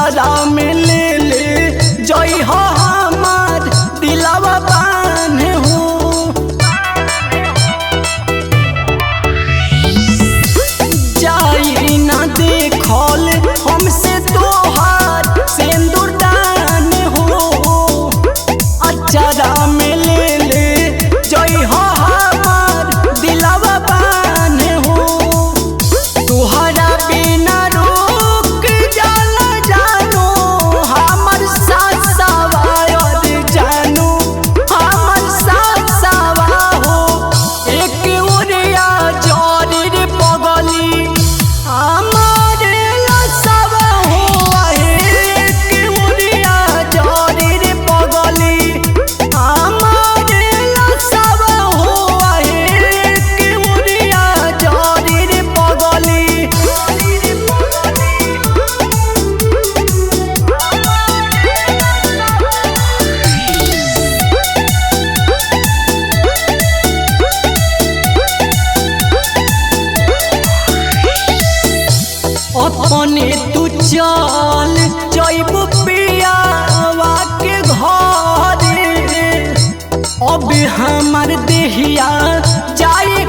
अचरा में ले ले जई हो हमार दिलावा बान्हे हो। जाई ना देखल हमसे तोहार सिंदूर दान हो। अचरा में ले ले जई हो हमार दिलावा बान्हे हो। तुहरा बिना रुक जाला जानो हमर साथ सवार जानो हमर साथ सवा हो। एक उरिया जरी पगली हमारे सब हो। एक उरिया जरी पगली हमारे सब हो। एक उरिया जरी पगली अपने तू चल जइबू पियावा के घर। अब हमार देहिया जाए